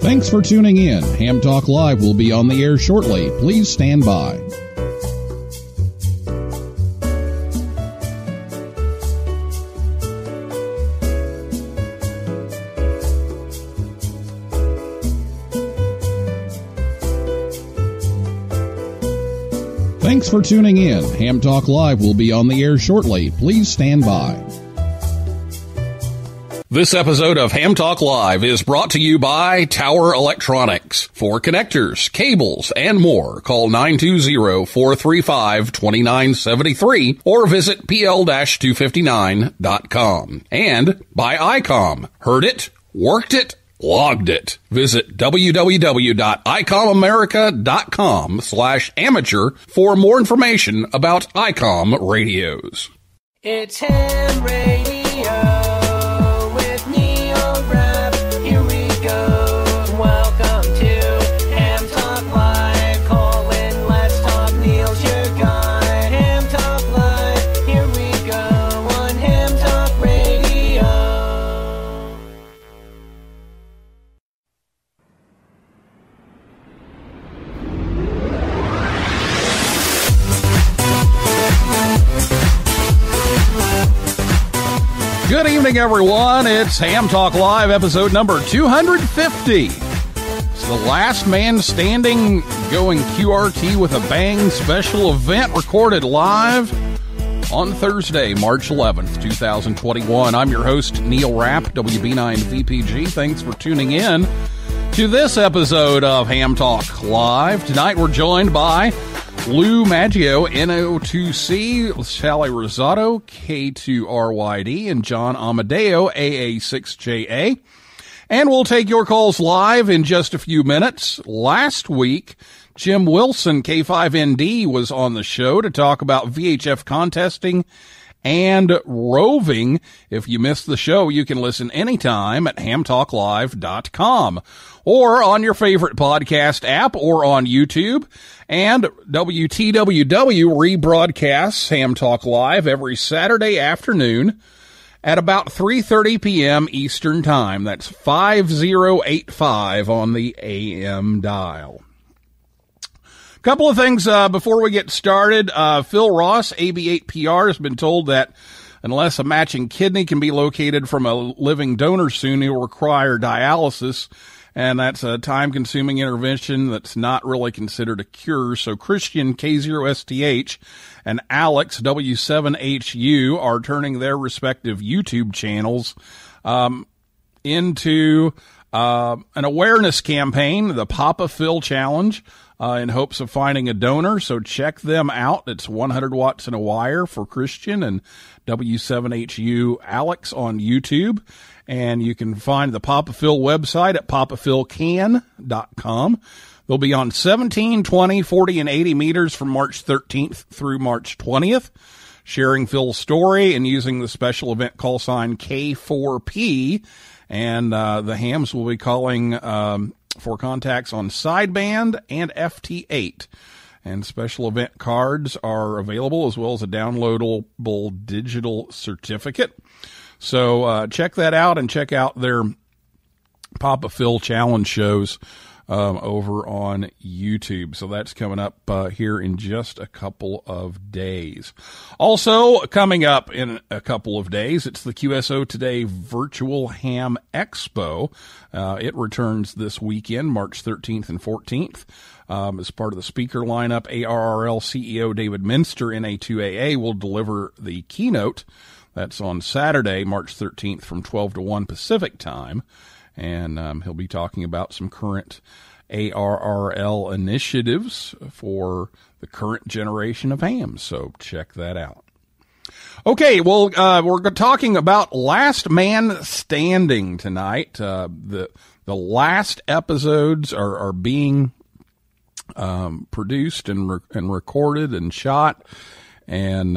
Thanks for tuning in. Ham Talk Live will be on the air shortly. Please stand by. Thanks for tuning in. Ham Talk Live will be on the air shortly. Please stand by. This episode of Ham Talk Live is brought to you by Tower Electronics. For connectors, cables, and more, call 920-435-2973 or visit pl-259.com. And by ICOM. Heard it, worked it, logged it. Visit www.icomamerica.com/amateur for more information about ICOM radios. It's Ham Radio. Good evening, everyone. It's Ham Talk Live, episode number 250. It's the last man standing going QRT with a bang special event recorded live on Thursday, March 11th, 2021. I'm your host, Neil Rapp, WB9VPG. Thanks for tuning in to this episode of Ham Talk Live. Tonight we're joined by Lou Maggio, NO2C, Salli Rosato, K2RYD, and John Amodeo, AA6JA. And we'll take your calls live in just a few minutes. Last week, Jim Wilson, K5ND, was on the show to talk about VHF contesting and roving. If you missed the show, you can listen anytime at hamtalklive.com or on your favorite podcast app or on YouTube. And WTWW rebroadcasts Ham Talk Live every Saturday afternoon at about 3:30 p.m. Eastern Time. That's 5085 on the AM dial. Couple of things before we get started. Phil Ross, AB8PR, has been told that unless a matching kidney can be located from a living donor soon, he'll require dialysis. And that's a time-consuming intervention that's not really considered a cure. So Christian, K0STH, and Alex, W7HU, are turning their respective YouTube channels into an awareness campaign, the Papa Phil Challenge, in hopes of finding a donor. So check them out. It's 100 watts in a wire for Christian and W7HU Alex on YouTube. And you can find the Papa Phil website at papaphilcan.com. They'll be on 17, 20, 40, and 80 meters from March 13th through March 20th, sharing Phil's story and using the special event call sign K4P. And the hams will be calling for contacts on sideband and FT8. And special event cards are available, as well as a downloadable digital certificate. So check that out and check out their Papa Phil Challenge shows over on YouTube. So that's coming up here in just a couple of days. Also coming up in a couple of days, it's the QSO Today Virtual Ham Expo. It returns this weekend, March 13th and 14th. As part of the speaker lineup, ARRL CEO David Minster, NA2AA, will deliver the keynote. That's on Saturday, March 13th from 12 to 1 Pacific time. And he'll be talking about some current ARRL initiatives for the current generation of hams. So check that out. Okay, well, we're talking about Last Man Standing tonight. The last episodes are being produced and recorded and shot. And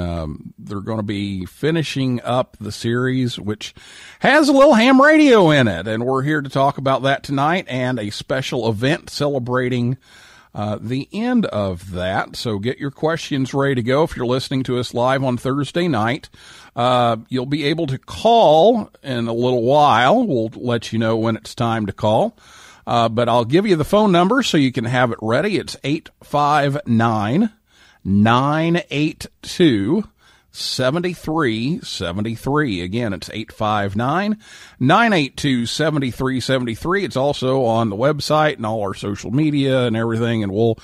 they're going to be finishing up the series, which has a little ham radio in it. And we're here to talk about that tonight and a special event celebrating the end of that. So get your questions ready to go. If you're listening to us live on Thursday night, you'll be able to call in a little while. We'll let you know when it's time to call. But I'll give you the phone number so you can have it ready. It's 859-982-7373. Again, it's 859-982-7373. It's also on the website and all our social media and everything, and we'll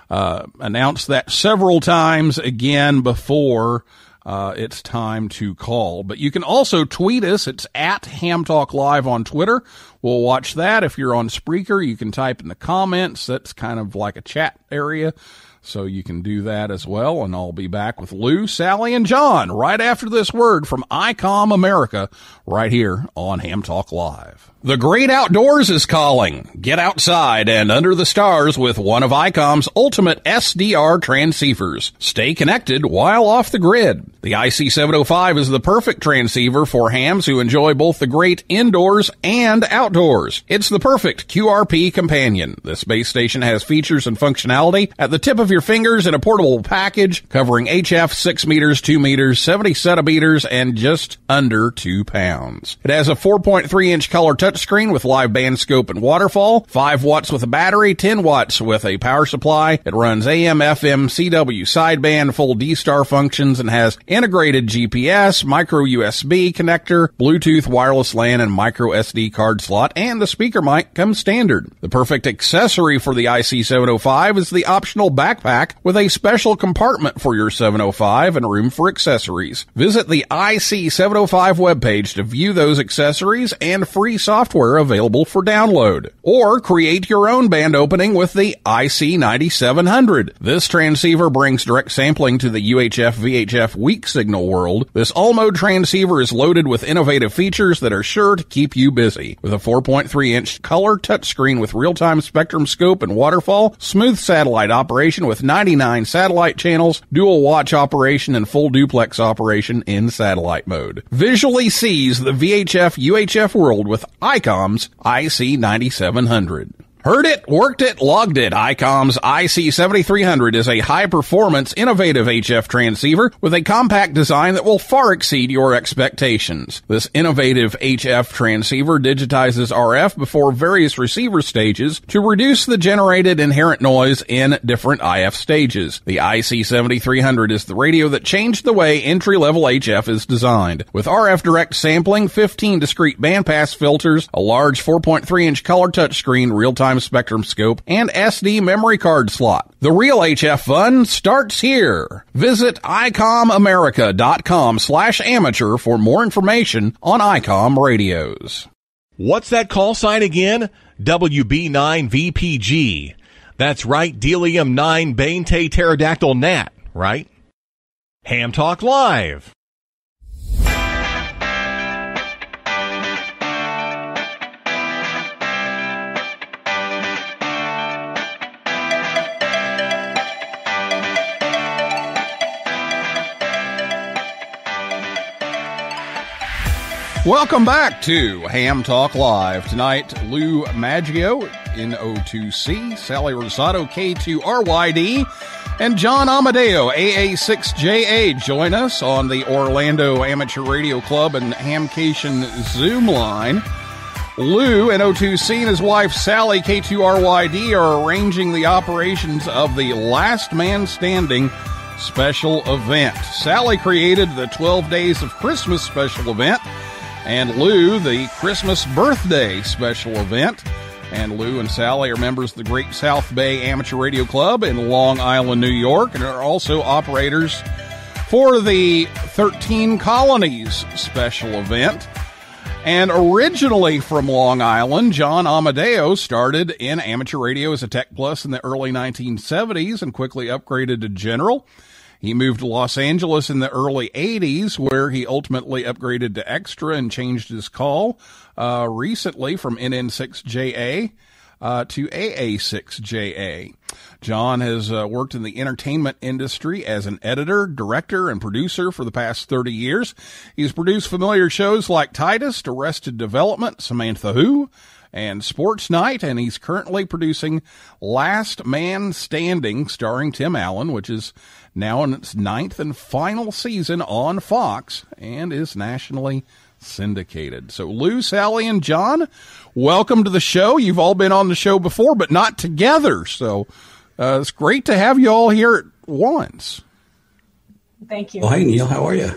announce that several times again before it's time to call. But you can also tweet us. It's at Ham Talk Live on Twitter. We'll watch that. If you're on Spreaker, you can type in the comments. That's kind of like a chat area, so you can do that as well. And I'll be back with Lou, Sally, and John right after this word from ICOM America right here on Ham Talk Live. The great outdoors is calling. Get outside and under the stars with one of ICOM's ultimate SDR transceivers. Stay connected while off the grid. The IC705 is the perfect transceiver for hams who enjoy both the great indoors and outdoors. It's the perfect QRP companion. This base station has features and functionality at the tip of your fingers in a portable package covering HF 6 meters, 2 meters, 70 centimeters, and just under 2 pounds. It has a 4.3-inch color touchscreen with live band scope and waterfall, 5 watts with a battery, 10 watts with a power supply. It runs AM, FM, CW sideband, full D-Star functions, and has integrated GPS, micro USB connector, Bluetooth, wireless LAN, and micro SD card slot, and the speaker mic comes standard. The perfect accessory for the IC705 is the optional backpack with a special compartment for your 705 and room for accessories. Visit the IC705 webpage to view those accessories and free software available for download. Or create your own band opening with the IC9700. This transceiver brings direct sampling to the UHF-VHF weak signal world. This all-mode transceiver is loaded with innovative features that are sure to keep you busy. With a 4.3-inch color touchscreen with real-time spectrum scope and waterfall, smooth satellite operation with 99 satellite channels, dual watch operation, and full duplex operation in satellite mode. Visually seize the VHF-UHF world with ICOM's IC9700. Heard it, worked it, logged it. ICOM's IC7300 is a high-performance, innovative HF transceiver with a compact design that will far exceed your expectations. This innovative HF transceiver digitizes RF before various receiver stages to reduce the generated inherent noise in different IF stages. The IC7300 is the radio that changed the way entry-level HF is designed. With RF direct sampling, 15 discrete bandpass filters, a large 4.3-inch color touchscreen, real-time spectrum scope, and SD memory card slot. The real HF fun starts here. Visit ICOMamerica.com/amateur for more information on ICOM radios. What's that call sign again? WB9VPG. That's right, Delium-9 Bante Pterodactyl Gnat, right? Ham Talk Live. Welcome back to Ham Talk Live. Tonight, Lou Maggio, NO2C, Salli Rosato, K2RYD, and John Amodeo, AA6JA, join us on the Orlando Amateur Radio Club and Hamcation Zoom line. Lou, NO2C, and his wife, Sally, K2RYD, are arranging the operations of the Last Man Standing special event. Sally created the 12 Days of Christmas special event, and Lou, the Christmas birthday special event. And Lou and Sally are members of the Great South Bay Amateur Radio Club in Long Island, New York, and are also operators for the 13 Colonies special event. And originally from Long Island, John Amodeo started in amateur radio as a Tech Plus in the early 1970s and quickly upgraded to General. He moved to Los Angeles in the early 80s, where he ultimately upgraded to Extra and changed his call recently from NN6JA to AA6JA. John has worked in the entertainment industry as an editor, director, and producer for the past 30 years. He's produced familiar shows like Titus, Arrested Development, Samantha Who, and Sports Night, and he's currently producing Last Man Standing, starring Tim Allen, which is now in its 9th and final season on Fox and is nationally syndicated. So Lou, Salli, and John, welcome to the show. You've all been on the show before, but not together. So it's great to have you all here at once. Thank you. Well, hey, Neil, how are you?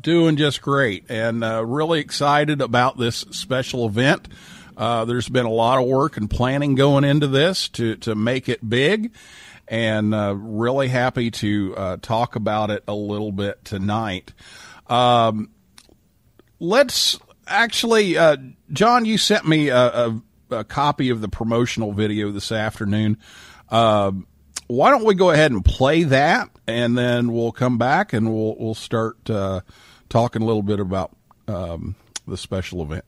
Doing just great, and really excited about this special event. There's been a lot of work and planning going into this to make it big, and really happy to talk about it a little bit tonight. Let's actually, John, you sent me a copy of the promotional video this afternoon. Why don't we go ahead and play that, and then we'll come back and we'll start talking a little bit about the special event.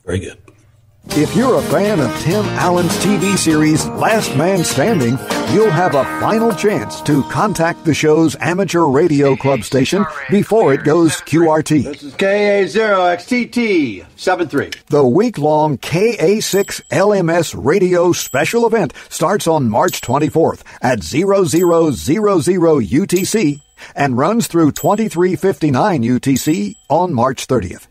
Very good. If you're a fan of Tim Allen's TV series Last Man Standing, you'll have a final chance to contact the show's amateur radio club station before it goes QRT. This is KA0XTT73. The week-long KA6LMS radio special event starts on March 24th at 0000 UTC and runs through 2359 UTC on March 30th.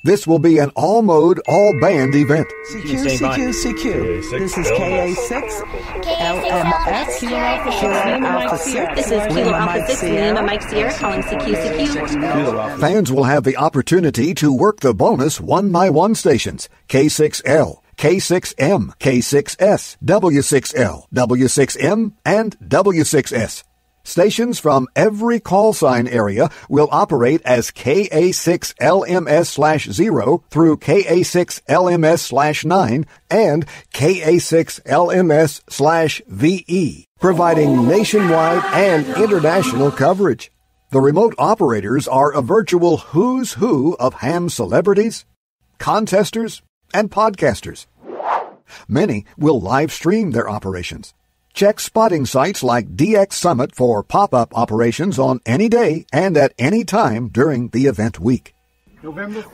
This will be an all-mode, all-band event. CQ. This is KA6, LMS, Kilo Alpha 6. This is Kilo Alpha 6, Lima Mike Sierra calling CQ. Fans will have the opportunity to work the bonus one-by-one stations, K6L, K6M, K6S, W6L, W6M, and W6S. Stations from every call sign area will operate as KA6LMS/0 through KA6LMS/9 and KA6LMS/VE, providing nationwide and international coverage. The remote operators are a virtual who's who of ham celebrities, contesters, and podcasters. Many will live stream their operations. Check spotting sites like DX Summit for pop-up operations on any day and at any time during the event week.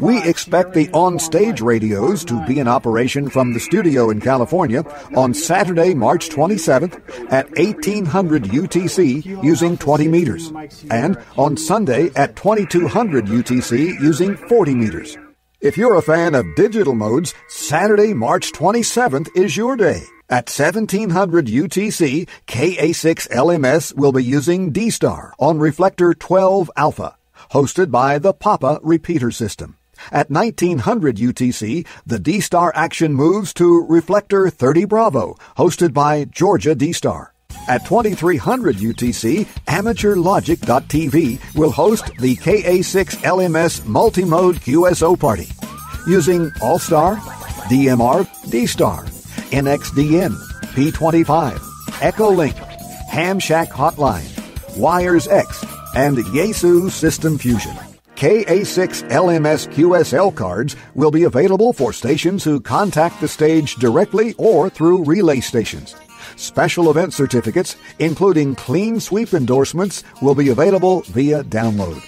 We expect the on-stage radios to be in operation from the studio in California on Saturday, March 27th at 1800 UTC using 20 meters, and on Sunday at 2200 UTC using 40 meters. If you're a fan of digital modes, Saturday, March 27th is your day. At 1700 UTC, KA6LMS will be using D-Star on Reflector 12 Alpha, hosted by the Papa repeater system. At 1900 UTC, the D-Star action moves to Reflector 30 Bravo, hosted by Georgia D-Star. At 2300 UTC, AmateurLogic.tv will host the KA6LMS multi-mode QSO party using All-Star, DMR, D-Star, NXDN, P25, Echolink, Ham Shack Hotline, Wires X, and Yaesu System Fusion. KA6LMS QSL cards will be available for stations who contact the stage directly or through relay stations. Special event certificates, including clean sweep endorsements, will be available via download.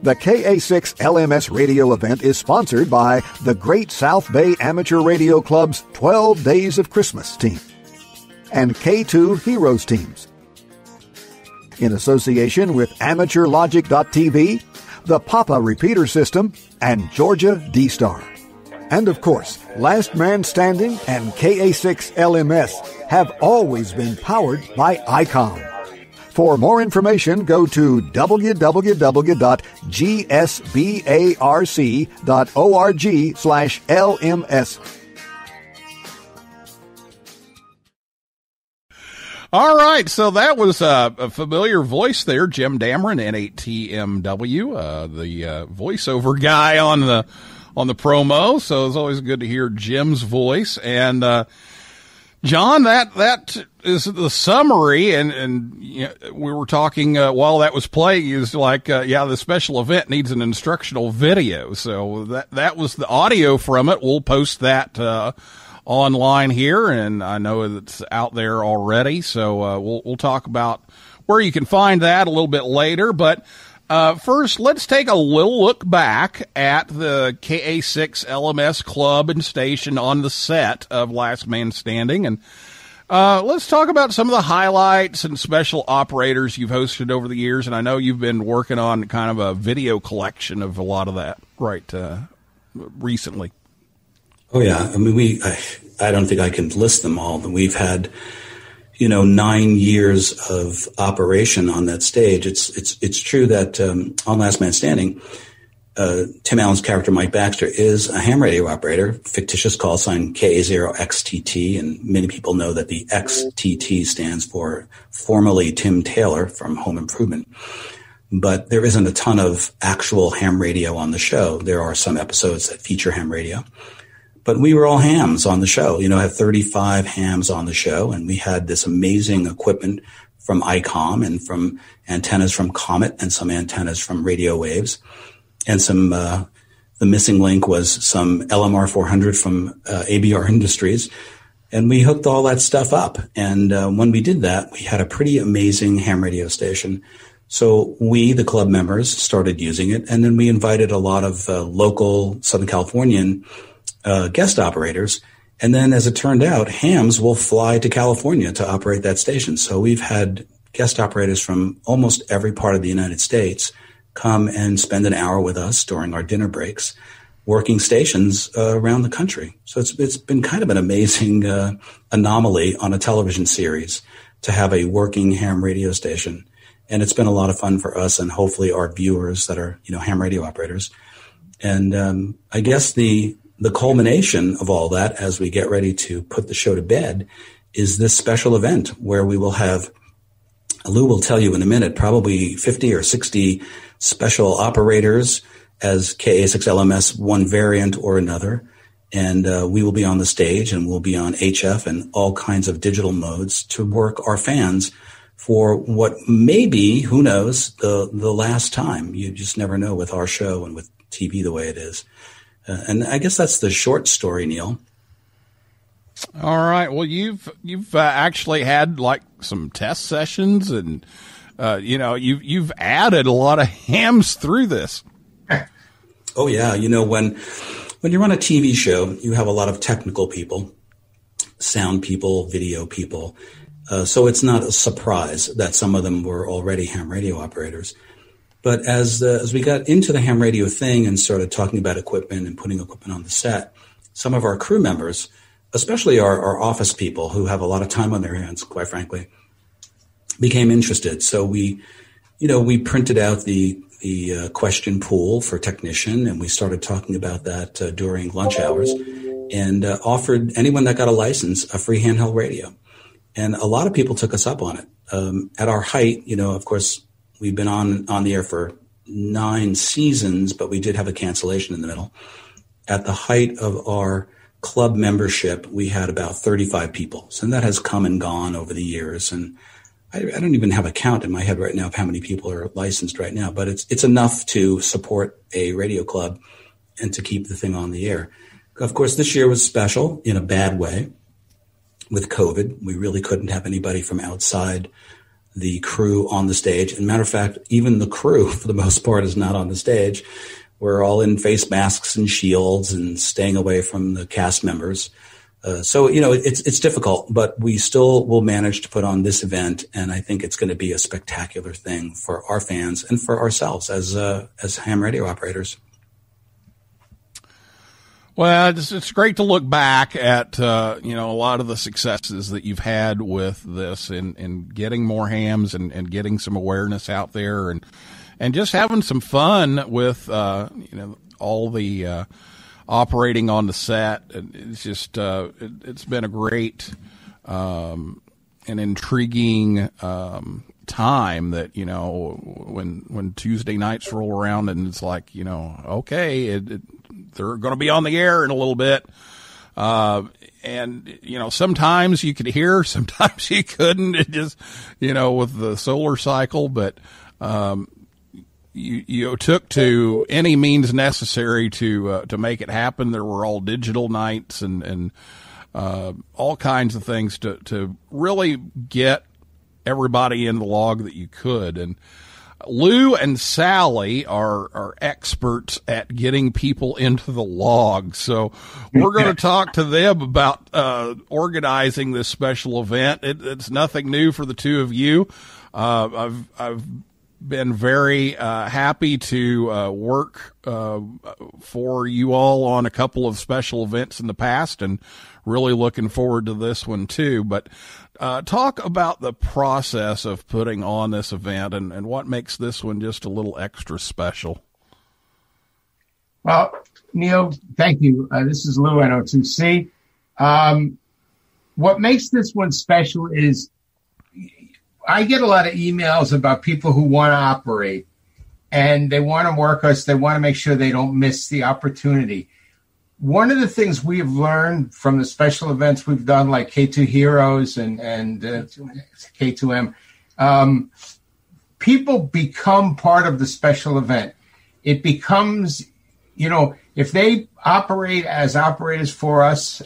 The KA6LMS radio event is sponsored by the Great South Bay Amateur Radio Club's 12 Days of Christmas team and K2 Heroes teams. In association with AmateurLogic.tv, the Papa repeater system, and Georgia D-Star. And of course, Last Man Standing and KA6LMS have always been powered by ICOM. For more information, go to www.gsbarc.org/LMS. All right, so that was a familiar voice there, Jim Dameron, N8TMW, the voiceover guy on the promo. So it's always good to hear Jim's voice. And John, that is the summary, and you know, we were talking while that was playing. Is like, the special event needs an instructional video. So that was the audio from it. We'll post that online here, and I know it's out there already. So we'll talk about where you can find that a little bit later. But first, let's take a little look back at the KA6 LMS club and station on the set of Last Man Standing. And Let's talk about some of the highlights and special operators you've hosted over the years. And I know you've been working on kind of a video collection of a lot of that recently. Oh, yeah. I mean, I don't think I can list them all, but we've had, 9 years of operation on that stage. It's true that on Last Man Standing, Tim Allen's character, Mike Baxter, is a ham radio operator, fictitious call sign KA0XTT, and many people know that the XTT stands for formerly Tim Taylor from Home Improvement. But there isn't a ton of actual ham radio on the show. There are some episodes that feature ham radio. But we were all hams on the show. I have 35 hams on the show, and we had this amazing equipment from ICOM and from antennas from Comet and some antennas from Radio Waves. And the missing link was some LMR 400 from ABR Industries. And we hooked all that stuff up. And when we did that, we had a pretty amazing ham radio station. So we, the club members, started using it. And then we invited a lot of local Southern Californian guest operators. And then as it turned out, hams will fly to California to operate that station. So we've had guest operators from almost every part of the United States come and spend an hour with us during our dinner breaks, working stations around the country. So it's been kind of an amazing anomaly on a television series to have a working ham radio station. And it's been a lot of fun for us and hopefully our viewers that are, ham radio operators. And I guess the culmination of all that as we get ready to put the show to bed is this special event where we will have, Lou will tell you in a minute, probably 50 or 60 special operators as KA6LMS, one variant or another. And we will be on the stage and we'll be on HF and all kinds of digital modes to work our fans for what may be, who knows, the last time. You just never know with our show and with TV the way it is. And I guess that's the short story, Neil. All right. Well, you've actually had like some test sessions, and you've added a lot of hams through this. Oh yeah, when you run a TV show, you have a lot of technical people, sound people, video people. So it's not a surprise that some of them were already ham radio operators. But as we got into the ham radio thing and started talking about equipment and putting equipment on the set, some of our crew members, especially our office people who have a lot of time on their hands, quite frankly, became interested. So we printed out the question pool for technician, and we started talking about that during lunch hours, and offered anyone that got a license a free handheld radio. And a lot of people took us up on it. At our height, of course, we've been on the air for 9 seasons, but we did have a cancellation in the middle. At the height of our club membership, we had about 35 people. So that has come and gone over the years. And I don't even have a count in my head right now of how many people are licensed right now, but it's enough to support a radio club and to keep the thing on the air. Of course, this year was special in a bad way with COVID. We really couldn't have anybody from outside the crew on the stage. And matter of fact, even the crew, for the most part, is not on the stage. We're all in face masks and shields and staying away from the cast members. So it's difficult, but we still will manage to put on this event. And I think it's going to be a spectacular thing for our fans and for ourselves as ham radio operators. Well, it's great to look back at, a lot of the successes that you've had with this and getting more hams and getting some awareness out there and just having some fun with, all the, operating on the set. It's just, it's been a great, and intriguing, time that, when Tuesday nights roll around and it's like, okay, they're going to be on the air in a little bit. And, sometimes you could hear, sometimes you couldn't. It just, with the solar cycle, but, you took to any means necessary to make it happen. There were all digital nights and all kinds of things to really get everybody in the log that you could. And, Lou and Salli are experts at getting people into the log. So we're going to talk to them about organizing this special event. It's nothing new for the two of you. I've been very happy to work for you all on a couple of special events in the past, and really looking forward to this one too. But talk about the process of putting on this event and what makes this one just a little extra special. Well, Neil, thank you. This is Lou, NO2C. What makes this one special is I get a lot of emails about people who want to operate, and they want to work us. They want to make sure they don't miss the opportunity. One of the things we've learned from the special events we've done, like K2 Heroes and K2M, people become part of the special event. It becomes, if they operate as operators for us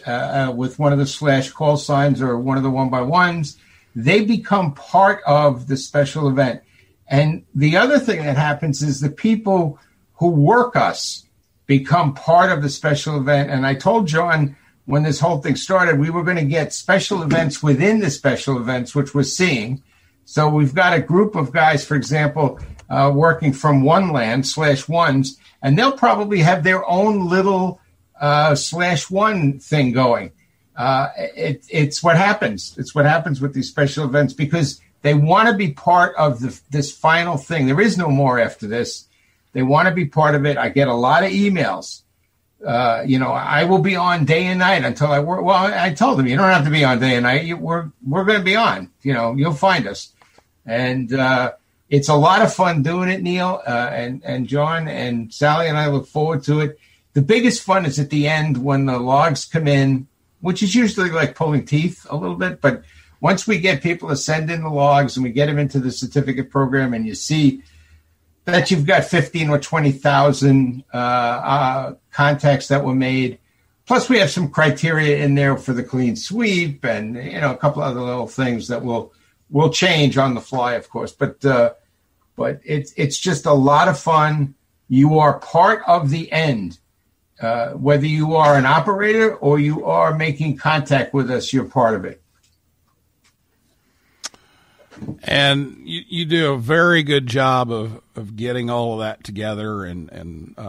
with one of the / call signs or one of the 1x1s, they become part of the special event. And the other thing that happens is the people who work us become part of the special event. And I told John when this whole thing started, we were going to get special events within the special events, which we're seeing. So we've got a group of guys, for example, working from one land /1s, and they'll probably have their own little /1 thing going. It's what happens. It's what happens with these special events because they want to be part of this final thing. There is no more after this. They want to be part of it. I get a lot of emails. I will be on day and night until I work. Well, I told them, you don't have to be on day and night. We're going to be on. You'll find us. And it's a lot of fun doing it, Neil, and John and Salli and I look forward to it. The biggest fun is at the end when the logs come in, which is usually like pulling teeth a little bit. But once we get people to send in the logs and we get them into the certificate program and you see that you've got 15 or 20,000 contacts that were made. Plus we have some criteria in there for the clean sweep and, a couple other little things that will change on the fly, of course. But it's just a lot of fun. You are part of the end. Whether you are an operator or you are making contact with us, you're part of it. And you do a very good job of getting all of that together. And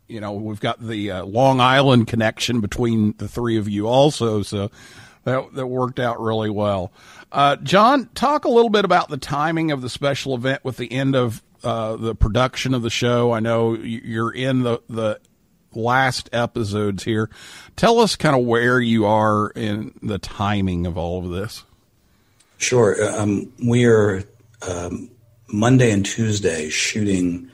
we've got the Long Island connection between the three of you also. So that worked out really well. John, talk a little bit about the timing of the special event with the end of the production of the show. I know you're in the last episodes here. Tell us kind of where you are in the timing of all of this. Sure. We are Monday and Tuesday shooting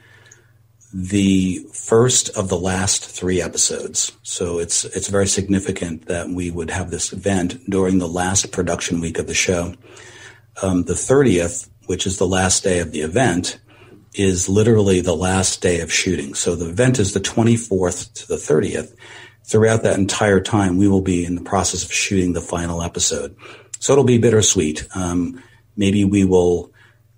the first of the last 3 episodes. So it's very significant that we would have this event during the last production week of the show. The 30th, which is the last day of the event, is literally the last day of shooting. So the event is the 24th to the 30th. Throughout that entire time, we will be in the process of shooting the final episode. So it'll be bittersweet. Maybe we will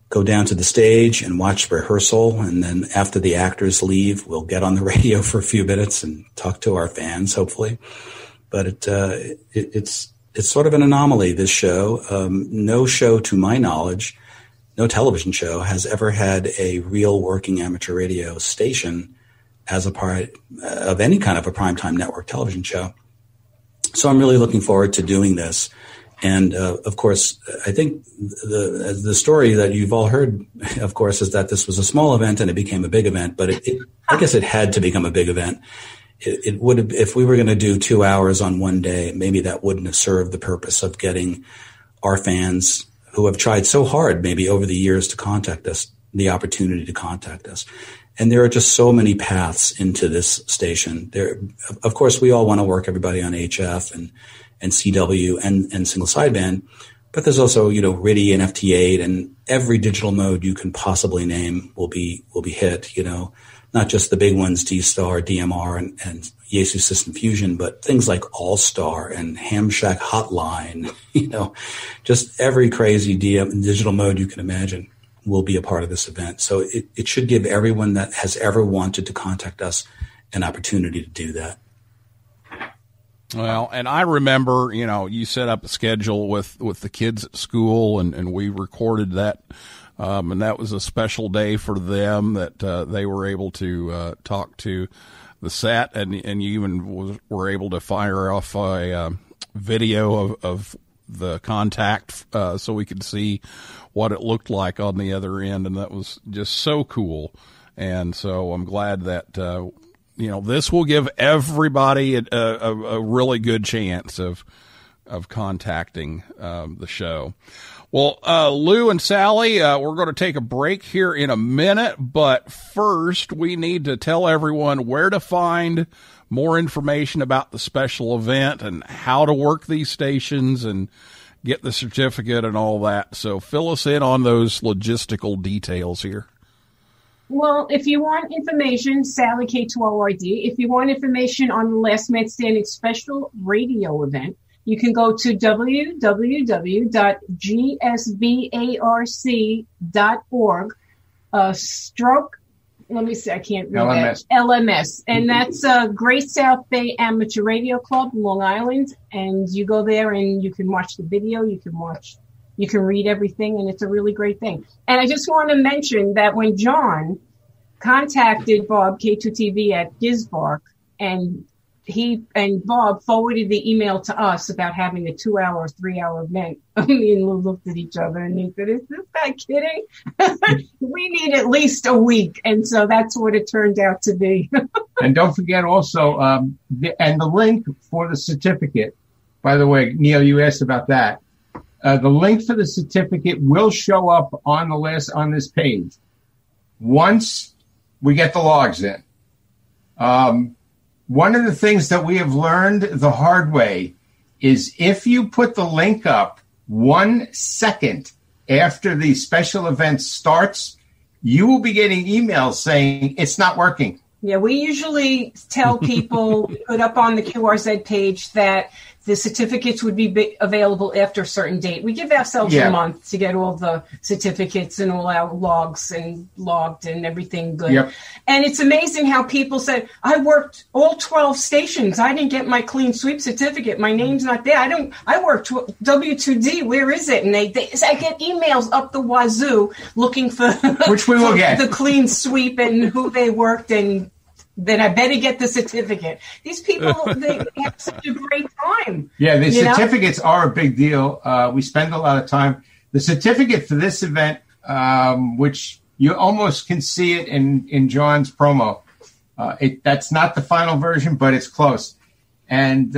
go down to the stage and watch rehearsal. And then after the actors leave, we'll get on the radio for a few minutes and talk to our fans, hopefully. But it's sort of an anomaly, this show. No show, to my knowledge, no television show has ever had a real working amateur radio station as a part of any kind of a primetime network television show. So I'm really looking forward to doing this. And, of course, I think the story that you've all heard, of course, is that this was a small event and it became a big event. But I guess it had to become a big event. It would have, if we were going to do 2 hours on one day, maybe that wouldn't have served the purpose of getting our fans who have tried so hard maybe over the years to contact us, the opportunity to contact us. And there are just so many paths into this station. There, of course, we all want to work everybody on HF and CW and single sideband, but there's also, RTTY and FT8 and every digital mode you can possibly name will be hit, not just the big ones, D-Star, DMR and Yaesu System Fusion, but things like All-Star and Ham Shack Hotline, just every crazy digital mode you can imagine. will be a part of this event. So it should give everyone that has ever wanted to contact us an opportunity to do that. Well, and I remember, you set up a schedule with the kids at school, and we recorded that. And that was a special day for them that they were able to talk to the SAT, and you even were able to fire off a video of the contact so we could see what it looked like on the other end, and that was just so cool. And so I'm glad that this will give everybody a really good chance of contacting the show. Well, Lou and Salli, we're going to take a break here in a minute, but first we need to tell everyone where to find more information about the special event and how to work these stations and get the certificate and all that. So fill us in on those logistical details here. Well, if you want information, Salli K2ORD, if you want information on the Last Man Standing special radio event, you can go to www.gsvarc.org, stroke, let me see, I can't read LMS. that. LMS. And that's Great South Bay Amateur Radio Club, Long Island. And you go there and you can watch the video, you can read everything, and it's a really great thing. And I just want to mention that when John contacted Bob K2TV at Gisbark, and Bob forwarded the email to us about having a 2-hour or 3-hour event, me and Lou looked at each other and he said, "Is this guy kidding? We need at least a week." And so that's what it turned out to be. And don't forget also, the link for the certificate, by the way, Neil, you asked about that. The link for the certificate will show up on the list on this page once we get the logs in. One of the things that we have learned the hard way is if you put the link up 1 second after the special event starts, you will be getting emails saying it's not working. Yeah, we usually tell people, put up on the QRZ page that the certificates would be available after a certain date. We give ourselves a month to get all the certificates and all our logs and logged and everything good. Yep. And it's amazing how people said, "I worked all 12 stations. I didn't get my clean sweep certificate. My name's not there. I worked W2D. Where is it?" And I get emails up the wazoo looking for, which we will get, the clean sweep and who they worked, and then I better get the certificate. These people, they have such a great time. Yeah, the certificates are a big deal. We spend a lot of time. The certificate for this event, which you almost can see it in John's promo. That's not the final version, but it's close. And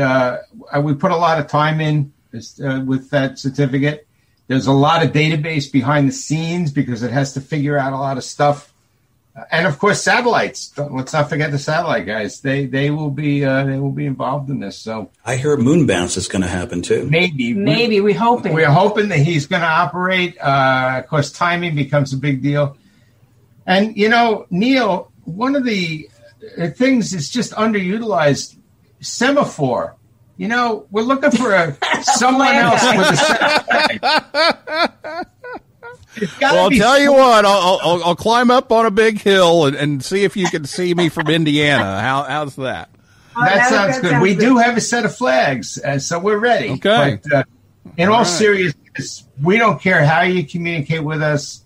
we put a lot of time in with that certificate. There's a lot of database behind the scenes because it has to figure out a lot of stuff. And of course, satellites. Let's not forget the satellite guys. They will be involved in this. So I hear moon bounce is going to happen too. Maybe we're hoping. We're hoping that he's going to operate. Of course, timing becomes a big deal. And Neil, one of the things that's just underutilized, semaphore. We're looking for someone else with a flag. Well, I'll tell you what. I'll climb up on a big hill and see if you can see me from Indiana. How's that? That sounds good. We do have a set of flags, so we're ready. Okay. But in all seriousness, we don't care how you communicate with us.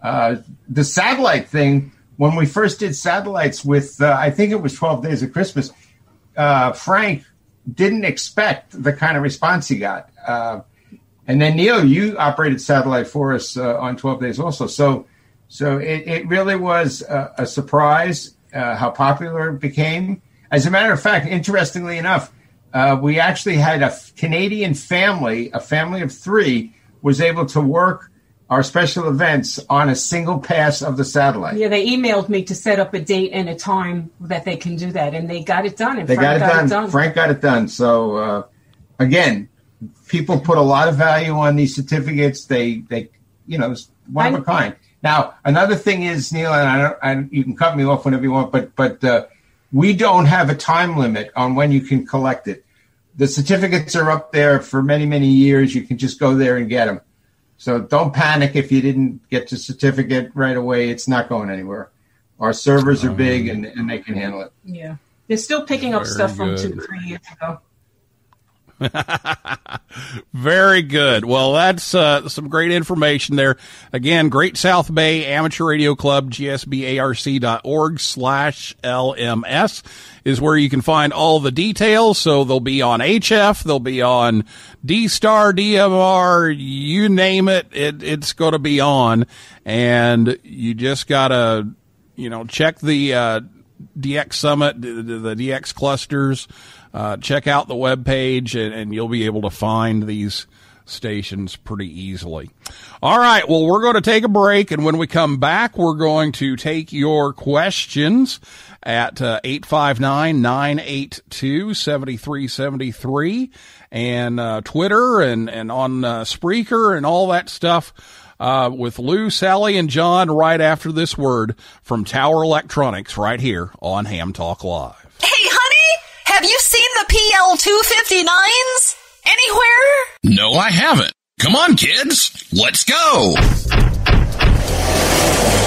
The satellite thing, when we first did satellites with, I think it was 12 Days of Christmas, Frank didn't expect the kind of response he got. And then, Neil, you operated satellite for us on 12 Days also. So it really was a surprise how popular it became. As a matter of fact, interestingly enough, we actually had a Canadian family, a family of 3, was able to work our special events on a single pass of the satellite. Yeah, they emailed me to set up a date and a time that they can do that, and they got it done. And Frank got it done. Frank got it done. So, again, people put a lot of value on these certificates. They it's one of a kind. Now, another thing is, Neil, and you can cut me off whenever you want, but we don't have a time limit on when you can collect it. The certificates are up there for many, many years. You can just go there and get them. So don't panic if you didn't get your certificate right away. It's not going anywhere. Our servers are big and they can handle it. Yeah. They're still picking up stuff from 2-3 years ago. Very good. Well, that's some great information there. Again, Great South Bay Amateur Radio Club, gsbarc.org/LMS is where you can find all the details. So they'll be on HF, they'll be on D-Star, DMR, you name it, it's going to be on. And you just got to, check the DX Summit, the DX clusters. Check out the webpage, and you'll be able to find these stations pretty easily. All right, well, we're going to take a break, and when we come back, we're going to take your questions at 859-982-7373, and Twitter, and on Spreaker, and all that stuff, with Lou, Sally, and John right after this word from Tower Electronics right here on Ham Talk Live. Hey, honey! Have you seen the PL259s anywhere? No, I haven't. Come on, kids. Let's go.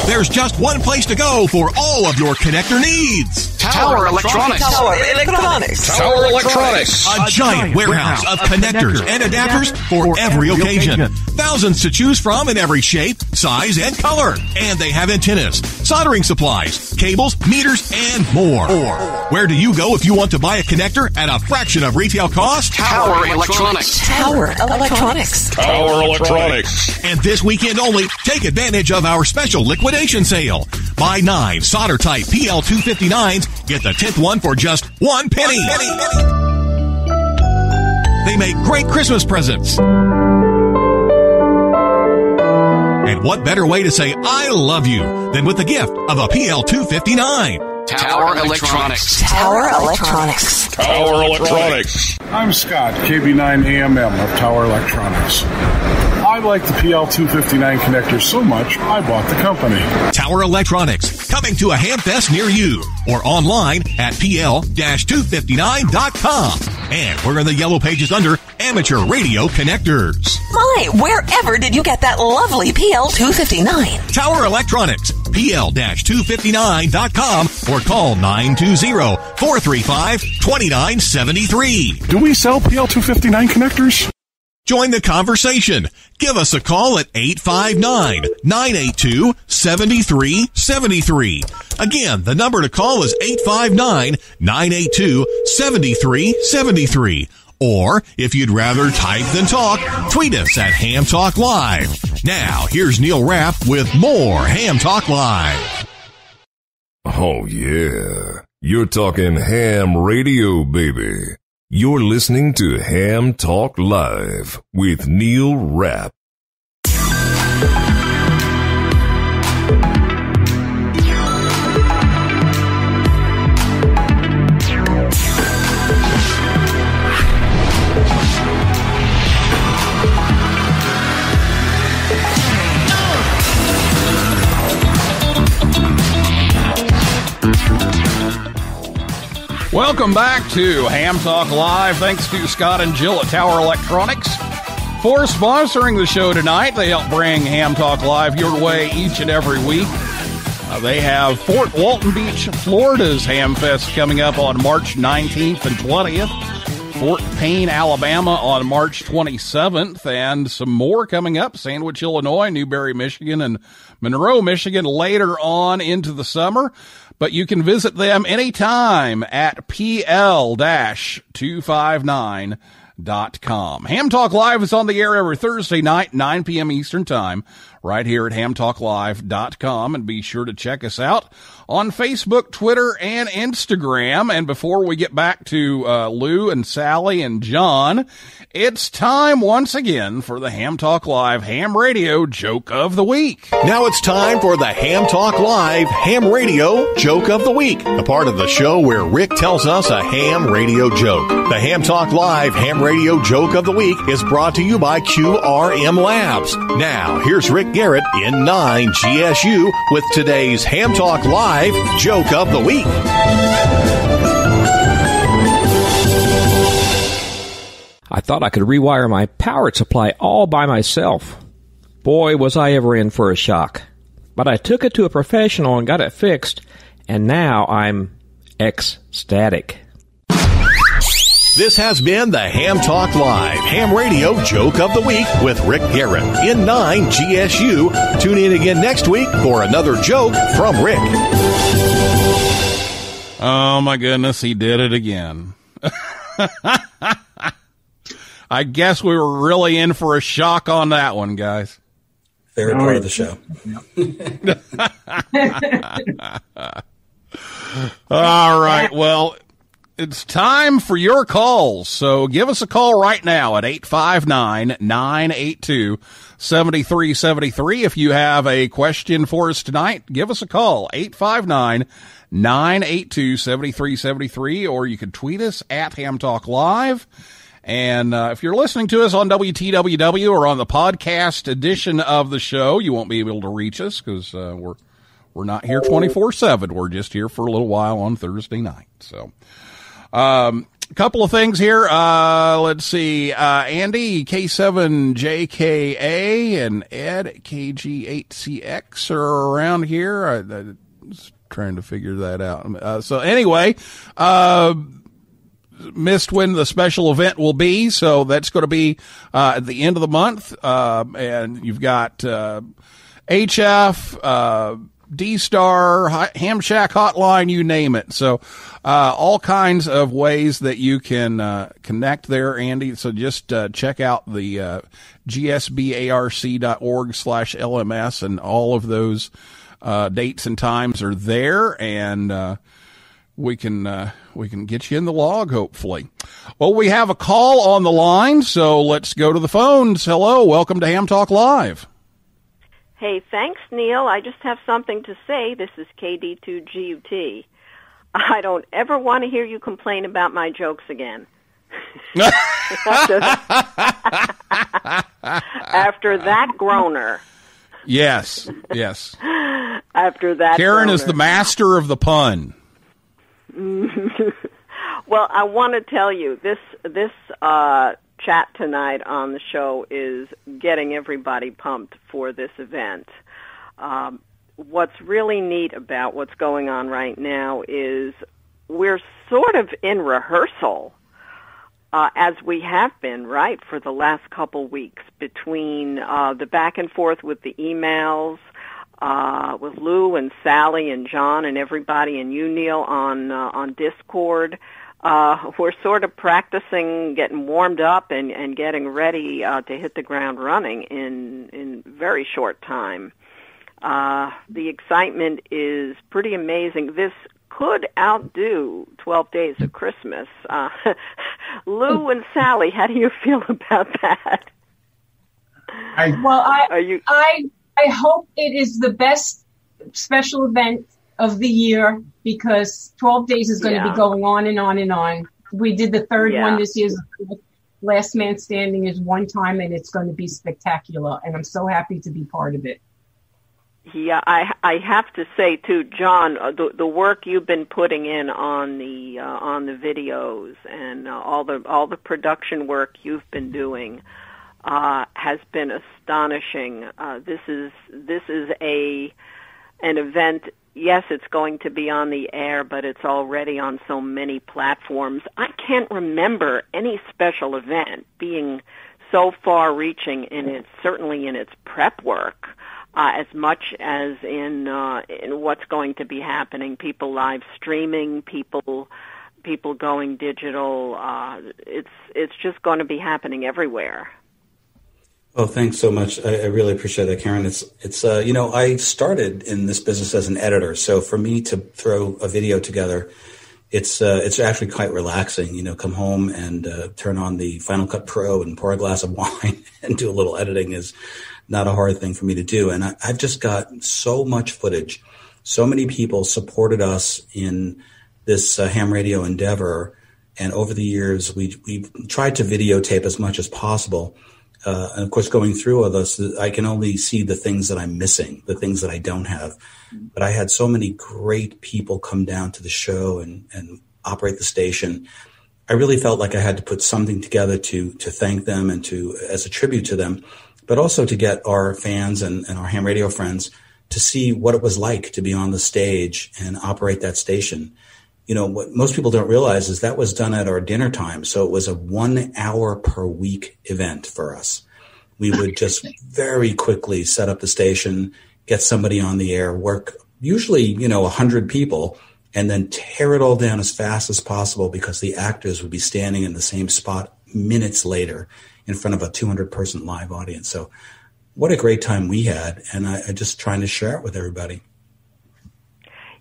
There's just one place to go for all of your connector needs. Tower Electronics. Tower Electronics. Tower Electronics. A giant warehouse of connectors and adapters for every occasion. Thousands to choose from in every shape, size, and color. And they have antennas, soldering supplies, cables, meters, and more. Where do you go if you want to buy a connector at a fraction of retail cost? Tower Electronics. Tower Electronics. Tower Electronics. And this weekend only, take advantage of our special liquidation sale. Buy 9 solder type PL259s, get the 10th one for just $1 penny. They make great Christmas presents. And what better way to say I love you than with the gift of a PL259? Tower Electronics. Tower Electronics. Tower Electronics. I'm Scott, KB9AMM of Tower Electronics. I like the PL259 connector so much, I bought the company. Tower Electronics, coming to a Hamfest near you, or online at pl-259.com. And we're in the yellow pages under Amateur Radio Connectors. My, wherever did you get that lovely PL259? Tower Electronics, pl-259.com, or call 920-435-2973. Do we sell PL259 connectors? Join the conversation. Give us a call at 859-982-7373. Again, the number to call is 859-982-7373. Or, if you'd rather type than talk, tweet us at Ham Talk Live. Now, here's Neil Rapp with more Ham Talk Live. Oh, yeah. You're talking ham radio, baby. You're listening to Ham Talk Live with Neil Rapp. Welcome back to Ham Talk Live. Thanks to Scott and Jill at Tower Electronics for sponsoring the show tonight. They help bring Ham Talk Live your way each and every week. They have Fort Walton Beach, Florida's Hamfest coming up on March 19th and 20th. Fort Payne, Alabama on March 27th, and some more coming up. Sandwich, Illinois, Newberry, Michigan, and Monroe, Michigan later on into the summer. But you can visit them anytime at pl-259.com. Ham Talk Live is on the air every Thursday night, 9 p.m. Eastern Time, right here at hamtalklive.com. And be sure to check us out on Facebook, Twitter, and Instagram. And before we get back to Lou and Sally and John, it's time once again for the Ham Talk Live Ham Radio Joke of the Week. Now it's time for the Ham Talk Live Ham Radio Joke of the Week, the part of the show where Rick tells us a ham radio joke. The Ham Talk Live Ham Radio Joke of the Week is brought to you by QRM Labs. Now, here's Rick Garrett in 9 GSU with today's Ham Talk Live Joke of the Week. I thought I could rewire my power supply all by myself. Boy, was I ever in for a shock. But I took it to a professional and got it fixed, and now I'm ecstatic. This has been the Ham Talk Live Ham Radio Joke of the Week with Rick Garrett in 9 GSU. Tune in again next week for another joke from Rick. Oh, my goodness, he did it again. I guess we were really in for a shock on that one, guys. Favorite part of the show. All right, well, it's time for your calls. So give us a call right now at 859-982-7373. If you have a question for us tonight, give us a call, 859-982-7373, or you can tweet us at Ham Talk Live. And if you're listening to us on WTWW or on the podcast edition of the show, you won't be able to reach us because we're not here 24/7. We're just here for a little while on Thursday night. So a couple of things here. Let's see. Andy, K7JKA, and Ed at KG8CX are around here. I was trying to figure that out. So anyway, missed when the special event will be, so that's going to be at the end of the month. And you've got HF, D-Star, Ham Shack Hotline, you name it. So all kinds of ways that you can connect there, Andy. So just check out the gsbarc.org/LMS, and all of those dates and times are there, and we can get you in the log, hopefully. Well, we have a call on the line, so let's go to the phones. Hello, welcome to Ham Talk Live. Hey, thanks, Neil. I just have something to say. This is KD2GUT. I don't ever want to hear you complain about my jokes again. After that groaner. Yes. After that Karen groaner. is the master of the pun. Well, I want to tell you, this chat tonight on the show is getting everybody pumped for this event. What's really neat about what's going on right now is we're sort of in rehearsal, as we have been, right, for the last couple weeks, between the back and forth with the emails, with Lou and Sally and John and everybody, and you, Neil, on Discord. We're sort of practicing, getting warmed up, and getting ready to hit the ground running in very short time. The excitement is pretty amazing. This could outdo 12 Days of Christmas. Lou and Sally, how do you feel about that? I hope it is the best special event of the year, because 12 days is going to be going on and on and on. We did the third one this year. Last Man Standing is one time, and it's going to be spectacular, and I'm so happy to be part of it. Yeah, I have to say too, John, the work you've been putting in on the videos and all the production work you've been doing has been astonishing. This is an event. Yes, it's going to be on the air, but it's already on so many platforms. I can't remember any special event being so far-reaching certainly in its prep work, as much as in what's going to be happening. People live streaming, people going digital. It's just going to be happening everywhere. Oh, thanks so much. I really appreciate that, Karen. It's I started in this business as an editor, so for me to throw a video together, it's actually quite relaxing. Come home and turn on the Final Cut Pro and pour a glass of wine and do a little editing is not a hard thing for me to do. And I've just got so much footage. So many people supported us in this ham radio endeavor, and over the years we've tried to videotape as much as possible. And of course, going through all this, I can only see the things that I'm missing, the things that I don't have. But I had so many great people come down to the show and operate the station. I really felt like I had to put something together to thank them and as a tribute to them. but also to get our fans and our ham radio friends to see what it was like to be on the stage and operate that station. You know, what most people don't realize is that was done at our dinner time. So it was a 1 hour per week event for us. We would just very quickly set up the station, get somebody on the air, work usually, 100 people, and then tear it all down as fast as possible because the actors would be standing in the same spot minutes later in front of a 200-person live audience. So what a great time we had, and I just trying to share it with everybody.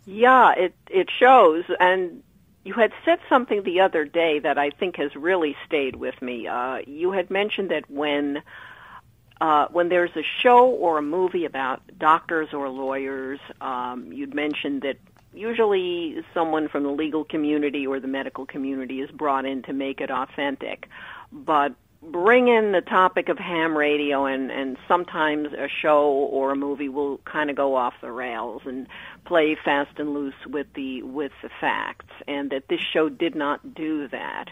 Yeah, it shows. And you had said something the other day that I think has really stayed with me. You had mentioned that when there's a show or a movie about doctors or lawyers, you'd mentioned that usually someone from the legal community or the medical community is brought in to make it authentic. But bring in the topic of ham radio, and sometimes a show or a movie will kind of go off the rails and play fast and loose with the facts, and that this show did not do that.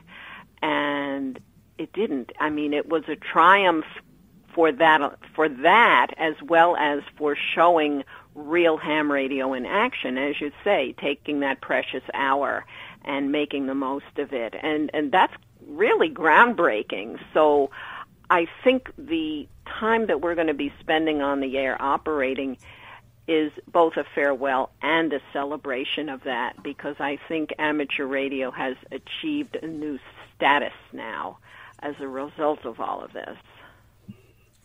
And it didn't. I mean, it was a triumph for that as well as for showing real ham radio in action, as you say, taking that precious hour and making the most of it. And that's really groundbreaking. So I think the time that we're going to be spending on the air operating is both a farewell and a celebration of that, because I think amateur radio has achieved a new status now as a result of all of this.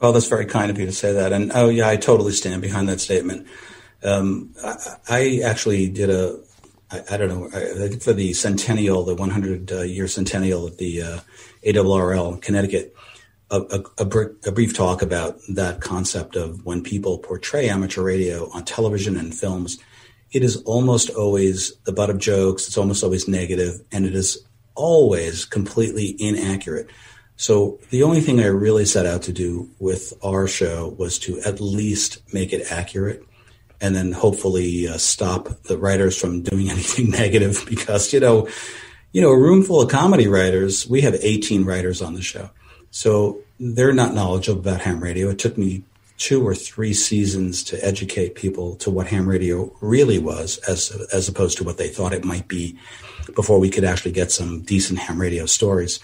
Well, that's very kind of you to say that. And, oh, yeah, I totally stand behind that statement. I actually did I think for the centennial, the 100-year centennial of the ARRL in Connecticut, a brief talk about that concept of when people portray amateur radio on television and films, it is almost always the butt of jokes, it's almost always negative, and it is always completely inaccurate. So the only thing I really set out to do with our show was to at least make it accurate, and then hopefully stop the writers from doing anything negative, because, a room full of comedy writers, we have 18 writers on the show. So they're not knowledgeable about ham radio. It took me 2 or 3 seasons to educate people to what ham radio really was, as opposed to what they thought it might be, before we could actually get some decent ham radio stories.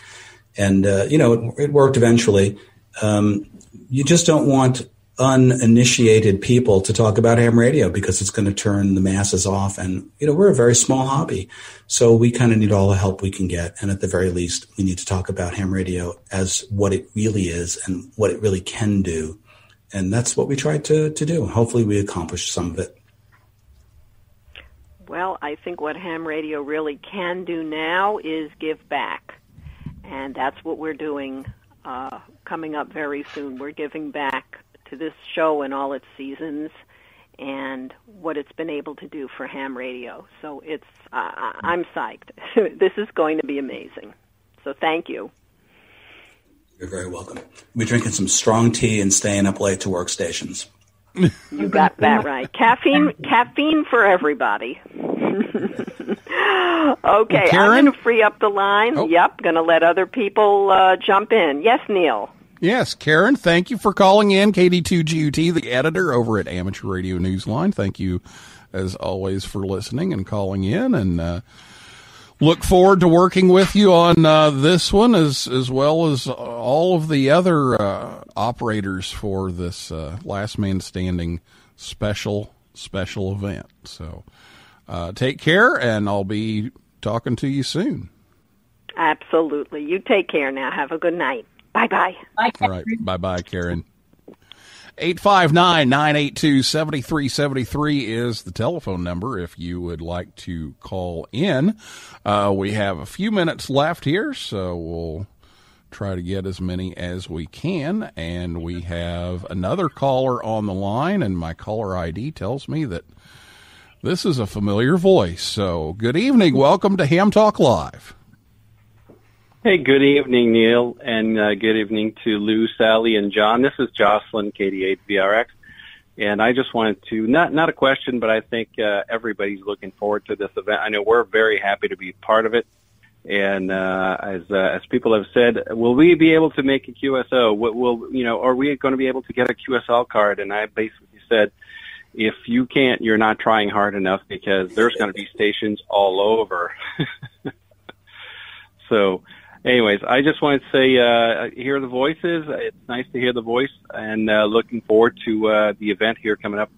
And, it worked eventually. You just don't want uninitiated people to talk about ham radio, because it's going to turn the masses off. And, we're a very small hobby, so we kind of need all the help we can get. And at the very least, we need to talk about ham radio as what it really is and what it really can do. And that's what we tried to do. Hopefully we accomplished some of it. Well, I think what ham radio really can do now is give back. And that's what we're doing coming up very soon. We're giving back to this show and all its seasons and what it's been able to do for ham radio. So I'm psyched. This is going to be amazing. So thank you. You're very welcome. We're drinking some strong tea and staying up late to workstations. You got that right. Caffeine for everybody. Okay, Karen? I'm going to free up the line. Oh. Yep, going to let other people jump in. Yes, Neil. Yes, Karen, thank you for calling in. KD2GUT, the editor over at Amateur Radio Newsline. Thank you, as always, for listening and calling in, and look forward to working with you on this one, as well as all of the other operators for this Last Man Standing special event. So take care, and I'll be talking to you soon. Absolutely. You take care now. Have a good night. Bye-bye. Bye, All right. Bye-bye, Karen. 859-982-7373 is the telephone number if you would like to call in. We have a few minutes left here, so we'll try to get as many as we can. And we have another caller on the line, and my caller ID tells me that this is a familiar voice. So good evening. Welcome to Ham Talk Live. Hey, good evening, Neil, and good evening to Lou, Sally, and John. This is Jocelyn, KD8VRX, and I just wanted to, not a question, but I think everybody's looking forward to this event. I know we're very happy to be part of it. And as people have said, will we be able to make a QSO? Are we going to be able to get a QSL card? And I basically said, if you can't, you're not trying hard enough, because there's going to be stations all over. So, anyways, I just wanted to say, hear the voices. It's nice to hear the voice, and looking forward to the event here coming up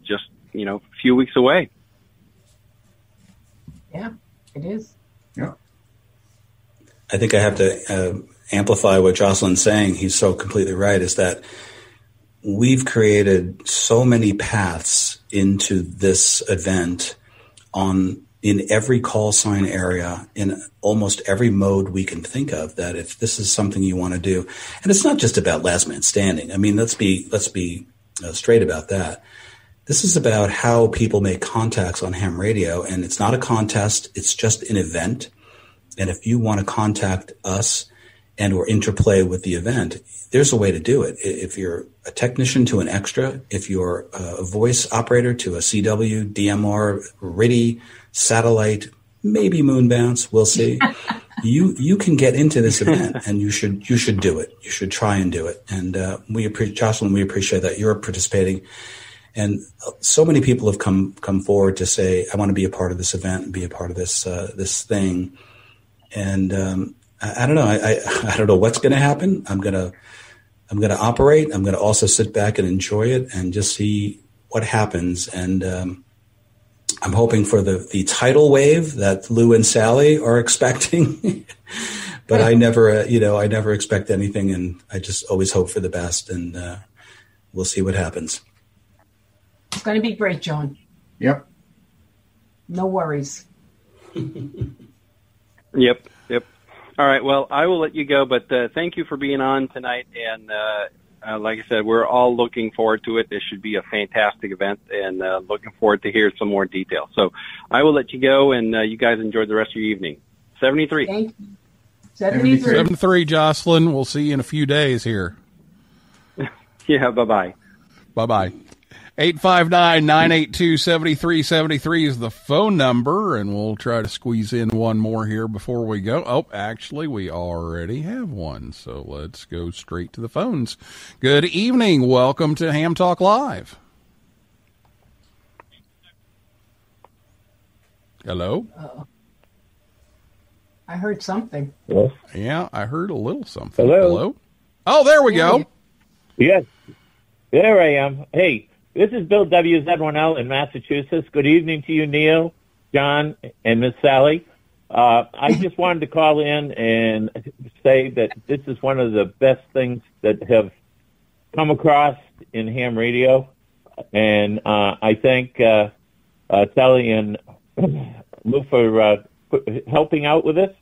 just a few weeks away. Yeah, it is. Yeah. I think I have to amplify what Jocelyn's saying. He's so completely right, is that we've created so many paths into this event in every call sign area, in almost every mode we can think of, that if this is something you want to do, and it's not just about last man standing. I mean, let's be straight about that. This is about how people make contacts on ham radio, and it's not a contest. It's just an event. And if you want to contact us and or interplay with the event, there's a way to do it. If you're a technician to an extra, if you're a voice operator to a CW, DMR, RIDI, satellite, maybe moon bounce, we'll see. You can get into this event, and you should do it. You should try and do it. And Jocelyn, we appreciate that you're participating. And so many people have come forward to say, I want to be a part of this event and be a part of this thing. And I don't know. I don't know what's going to happen. I'm going to operate. I'm going to also sit back and enjoy it and just see what happens. And I'm hoping for the tidal wave that Lou and Salli are expecting. But I never expect anything, and I just always hope for the best. And we'll see what happens. It's going to be great, John. Yep. No worries. Yep. All right. Well, I will let you go, but thank you for being on tonight. And like I said, we're all looking forward to it. This should be a fantastic event, and looking forward to hear some more details. So I will let you go, and you guys enjoy the rest of your evening. 73. Thank you. 73. 73, Jocelyn. We'll see you in a few days here. Yeah, bye-bye. Bye-bye. 859-982-7373 is the phone number, and we'll try to squeeze in one more here before we go. Oh, actually, we already have one, so let's go straight to the phones. Good evening. Welcome to Ham Talk Live. Hello? I heard something. Hello? Yeah, I heard a little something. Hello? Oh, there we go. Yes. There I am. Hey. This is Bill WZ1L in Massachusetts. Good evening to you, Neil, John, and Miss Salli. I just wanted to call in and say that this is one of the best things that have come across in ham radio. And I thank Salli and Lou for helping out with this.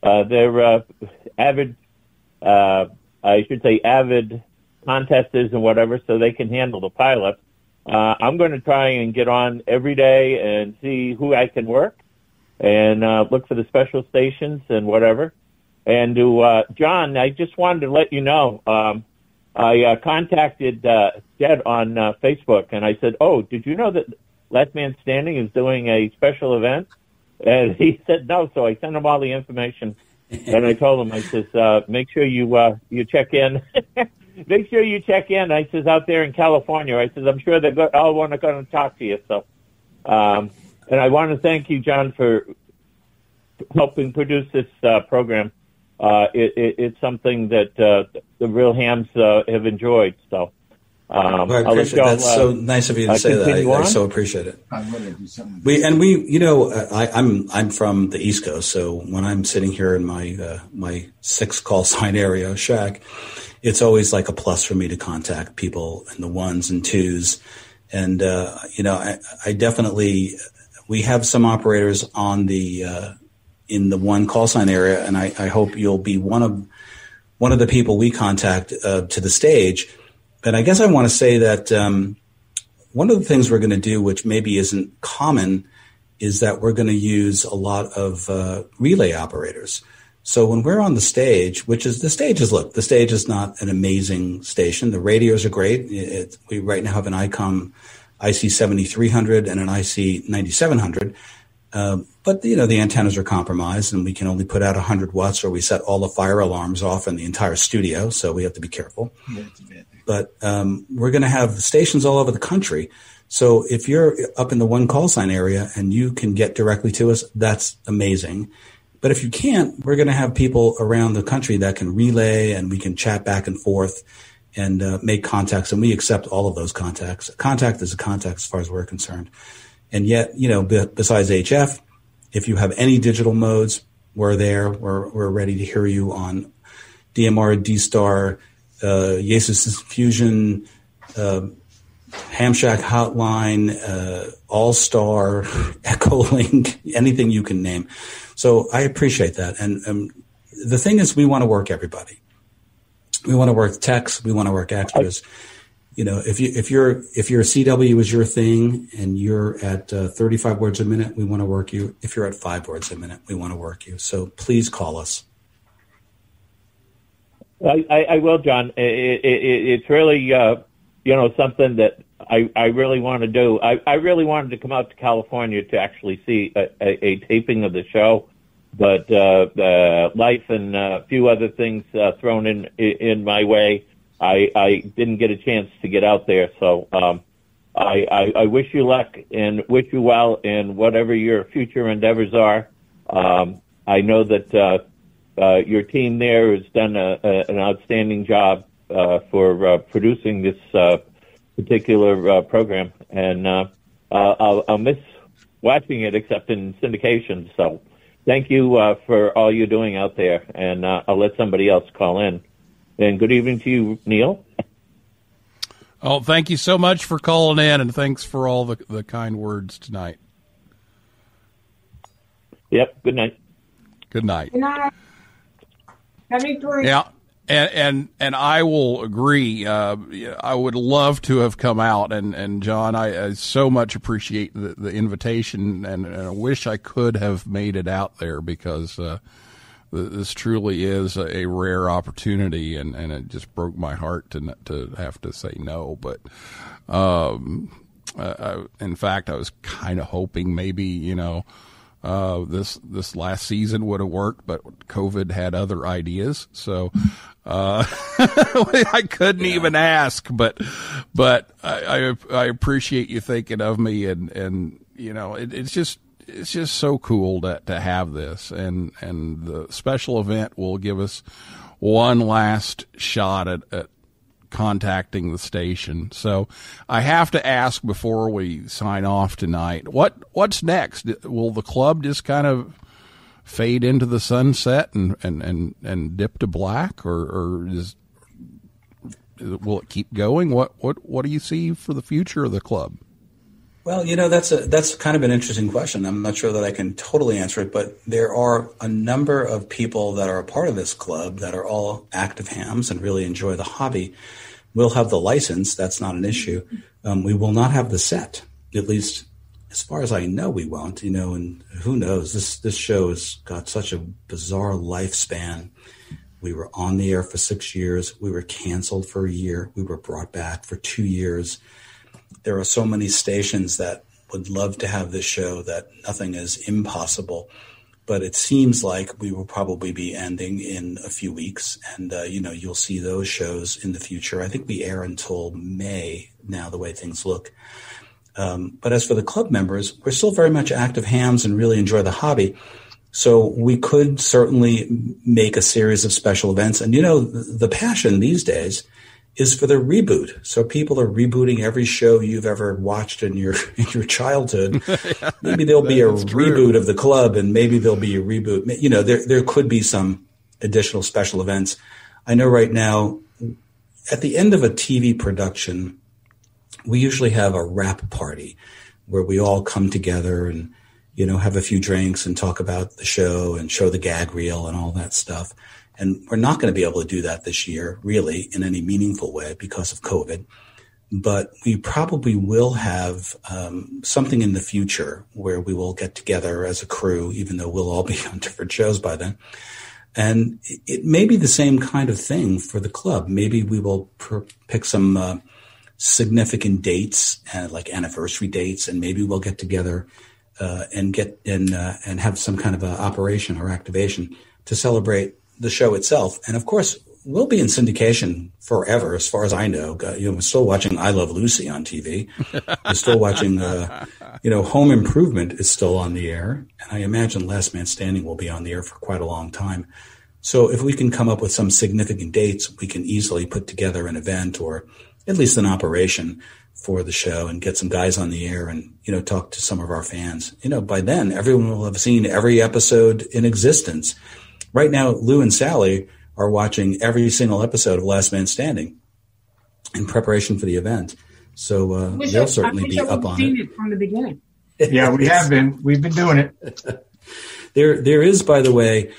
They're avid contesters and whatever, so they can handle the pilot. I'm going to try and get on every day and see who I can work and look for the special stations and whatever. And to John, I just wanted to let you know, I contacted Jed on Facebook, and I said, oh, did you know that Last Man Standing is doing a special event? And he said no, so I sent him all the information. And I told him, I says, make sure you check in. Make sure you check in. I says, out there in California. I says, I'm sure they're all going to talk to you. So, and I want to thank you, John, for helping produce this program. It's something that the real hams have enjoyed. So, I appreciate that. That's so nice of you to say that. I so appreciate it. I'm from the East Coast, so when I'm sitting here in my 6 call sign area shack, it's always like a plus for me to contact people in the 1s and 2s. And, I definitely, we have some operators on in the 1 call sign area, and I hope you'll be one of the people we contact, to the stage. And I guess I want to say that, one of the things we're going to do, which maybe isn't common, is that we're going to use a lot of, relay operators. So when we're on the stage, the stage is not an amazing station. The radios are great. We right now have an ICOM IC 7300 and an IC 9700. But, the antennas are compromised, and we can only put out 100 watts, or we set all the fire alarms off in the entire studio, so we have to be careful. But we're going to have stations all over the country. So if you're up in the one call sign area and you can get directly to us, that's amazing. But if you can't, we're going to have people around the country that can relay, and we can chat back and forth and make contacts, and we accept all of those contacts. A contact is a contact as far as we're concerned. And yet, besides HF, if you have any digital modes, we're there. We're ready to hear you on DMR, D-Star, Yesus Fusion, Ham Shack Hotline, All-Star, Echolink, anything you can name. So I appreciate that. And the thing is, we want to work everybody. We want to work techs. We want to work extras. If your CW is your thing and you're at 35 words a minute, we want to work you. If you're at 5 words a minute, we want to work you. So please call us. I will, John. It's really, something that I really want to do. I really wanted to come out to California to actually see a taping of the show, but life and a few other things thrown in my way. I didn't get a chance to get out there, so I wish you luck and wish you well in whatever your future endeavors are. I know that your team there has done an outstanding job for producing this particular program, and I'll miss watching it, except in syndication. So thank you for all you're doing out there, and I'll let somebody else call in. And good evening to you, Neil. Oh, thank you so much for calling in, and thanks for all the kind words tonight. Yep, good night. Good night. Good night. Yeah, and I will agree. I would love to have come out, and John, I so much appreciate the invitation, and I wish I could have made it out there, because this truly is a rare opportunity, and it just broke my heart to have to say no. But in fact, I was kind of hoping maybe this last season would have worked, but COVID had other ideas, so I couldn't even ask. But I appreciate you thinking of me, and it's just so cool to have this, and the special event will give us one last shot at contacting the station. So I have to ask before we sign off tonight, what's next? Will the club just kind of fade into the sunset and dip to black, or will it keep going? What do you see for the future of the club? Well, that's kind of an interesting question. I'm not sure that I can totally answer it, but there are a number of people that are a part of this club that are all active hams and really enjoy the hobby. We'll have the license. That's not an issue. We will not have the set, at least as far as I know we won't, and who knows? This show has got such a bizarre lifespan. We were on the air for 6 years. We were canceled for a year. We were brought back for 2 years. There are so many stations that would love to have this show that nothing is impossible, but it seems like we will probably be ending in a few weeks, and you'll see those shows in the future. I think we air until May now, the way things look. But as for the club members, we're still very much active hams and really enjoy the hobby. So we could certainly make a series of special events. And the passion these days is for the reboot. So people are rebooting every show you've ever watched in your childhood. Yeah, maybe there'll be a reboot of the club, and maybe there'll be a reboot. There could be some additional special events. I know right now, at the end of a TV production, we usually have a wrap party where we all come together and, have a few drinks and talk about the show and show the gag reel and all that stuff. And we're not going to be able to do that this year, really, in any meaningful way because of COVID. But we probably will have something in the future where we will get together as a crew, even though we'll all be on different shows by then. And it may be the same kind of thing for the club. Maybe we will pick some significant dates, like anniversary dates, and maybe we'll get together and get and have some kind of a operation or activation to celebrate the show itself. And of course, we'll be in syndication forever, as far as I know. We're still watching I Love Lucy on TV. We're still watching, Home Improvement is still on the air. And I imagine Last Man Standing will be on the air for quite a long time. So if we can come up with some significant dates, we can easily put together an event or at least an operation for the show and get some guys on the air and, talk to some of our fans. By then, everyone will have seen every episode in existence. Right now, Lou and Salli are watching every single episode of Last Man Standing in preparation for the event. So they'll certainly be up on it. From the beginning. Yeah, we have been. We've been doing it. There is, by the way,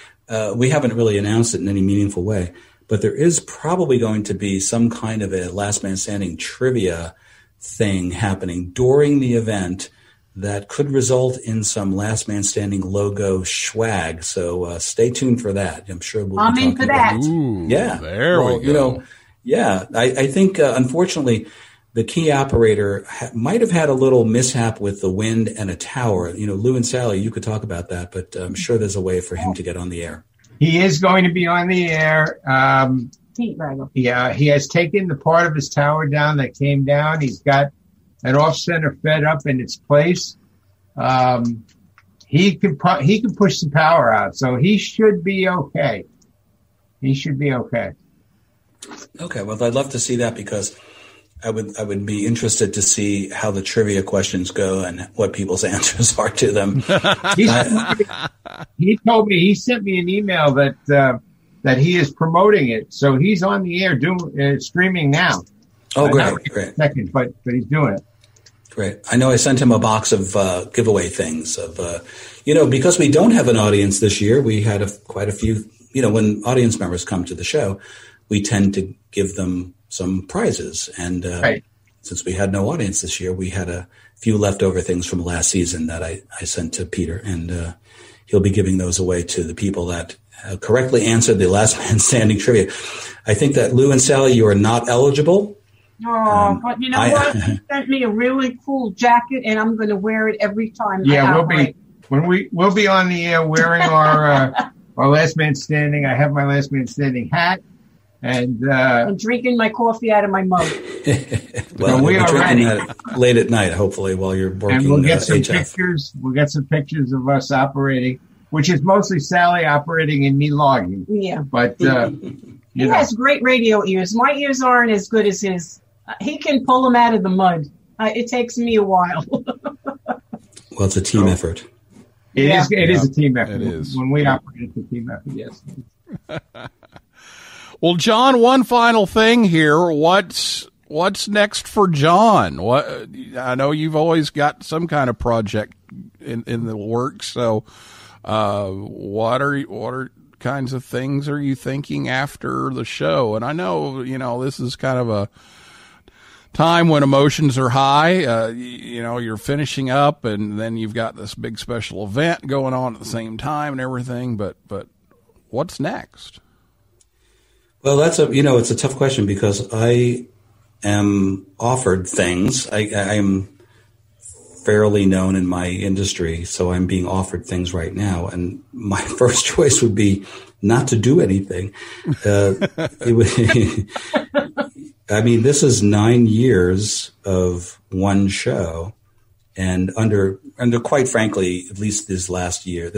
we haven't really announced it in any meaningful way, but there is probably going to be some kind of a Last Man Standing trivia thing happening during the event that could result in some Last Man Standing logo swag. So stay tuned for that. I'm sure we'll be talking for that. Ooh, yeah. There we go. I think, unfortunately, the key operator might have had a little mishap with the wind and a tower. Lou and Salli, you could talk about that, but I'm sure there's a way for him to get on the air. He is going to be on the air. Yeah, he has taken the part of his tower down that came down. He's got an off-center fed up in its place. He can push some power out, so he should be okay. Okay, well, I'd love to see that because I would be interested to see how the trivia questions go and what people's answers are to them. He told me, he sent me an email that he is promoting it, so he's on the air streaming now. Oh, great. Second, but he's doing it. Great. I know I sent him a box of giveaway things because we don't have an audience this year. We had quite a few, when audience members come to the show, we tend to give them some prizes. And since we had no audience this year, we had a few leftover things from last season that I sent to Peter. And he'll be giving those away to the people that correctly answered the Last Man Standing trivia. I think that Lou and Salli, you are not eligible. Oh, but you know what? He sent me a really cool jacket, and I'm going to wear it every time. Yeah, we'll be on the air wearing our Last Man Standing. I have my Last Man Standing hat, and drinking my coffee out of my mug. Well, we are drinking that late at night, hopefully, while you're working. And we'll get some pictures. We'll get some pictures of us operating, which is mostly Salli operating and me logging. Yeah, but he has great radio ears. My ears aren't as good as his. He can pull them out of the mud. It takes me a while. Well, it's a team effort. It is a team effort. It is. When we operate, it's a team effort, yes. Well, John, one final thing here. What's next for John? I know you've always got some kind of project in the works. So, what are kinds of things are you thinking after the show? And I know, this is kind of a time when emotions are high. You're finishing up and then you've got this big special event going on at the same time and everything, but what's next? Well, it's a tough question because I am offered things. I am fairly known in my industry, so I'm being offered things right now. And my first choice would be not to do anything. This is 9 years of one show, and under quite frankly, at least this last year,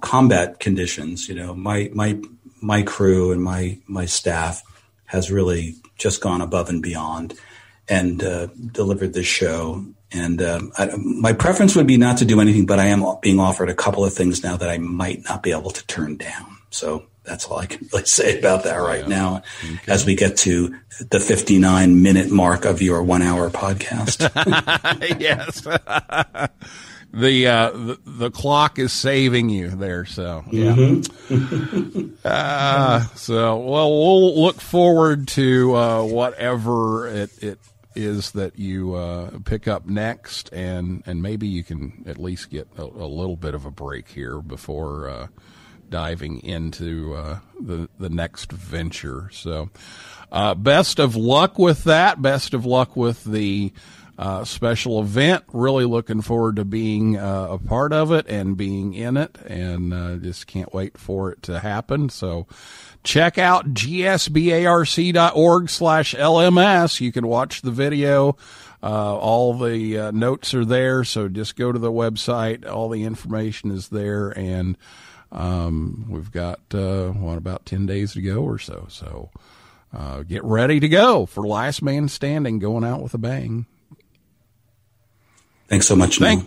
combat conditions. My crew and my staff has really just gone above and beyond and delivered this show. And my preference would be not to do anything, but I am being offered a couple of things now that I might not be able to turn down. So that's all I can really say about that right now. Okay. As we get to the 59-minute mark of your 1 hour podcast. Yes. The clock is saving you there. So, yeah. Mm-hmm. We'll look forward to whatever it is that you pick up next, and maybe you can at least get a little bit of a break here before diving into the next venture. So best of luck with that. Best of luck with the special event. Really looking forward to being a part of it and being in it, and just can't wait for it to happen. So check out gsbarc.org/LMS. You can watch the video. All the notes are there, so just go to the website. All the information is there, and we've got about 10 days to go or so. So get ready to go for Last Man Standing, going out with a bang. Thanks so much, Neil.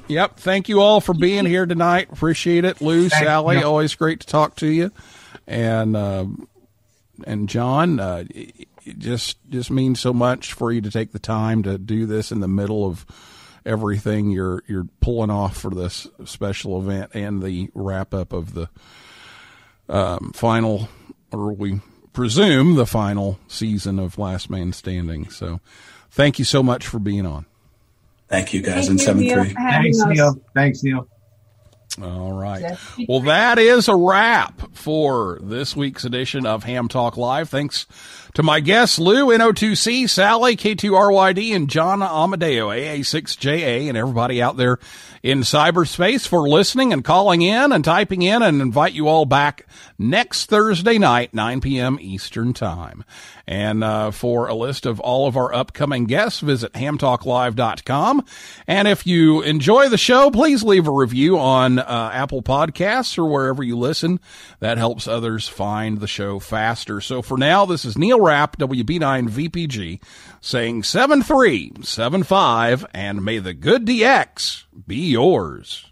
Yep. Thank you all for being here tonight. Appreciate it. Lou, Sally, always great to talk to you. And John, it just means so much for you to take the time to do this in the middle of everything you're pulling off for this special event and the wrap up of the final, or we presume the final season of Last Man Standing. So thank you so much for being on. Thank you, guys, in 7-3. Thanks, Neil. Thanks, Neil. All right. Well, that is a wrap for this week's edition of Ham Talk Live. Thanks to my guests, Lou, NO2C, Sally, K2RYD, and John Amodeo, AA6JA, and everybody out there in cyberspace for listening and calling in and typing in, and invite you all back next Thursday night, 9 p.m. Eastern Time. And for a list of all of our upcoming guests, visit hamtalklive.com. And if you enjoy the show, please leave a review on Apple Podcasts or wherever you listen. That helps others find the show faster. So for now, this is Neil Rapp, WB9VPG, saying 7375, and may the good DX be yours.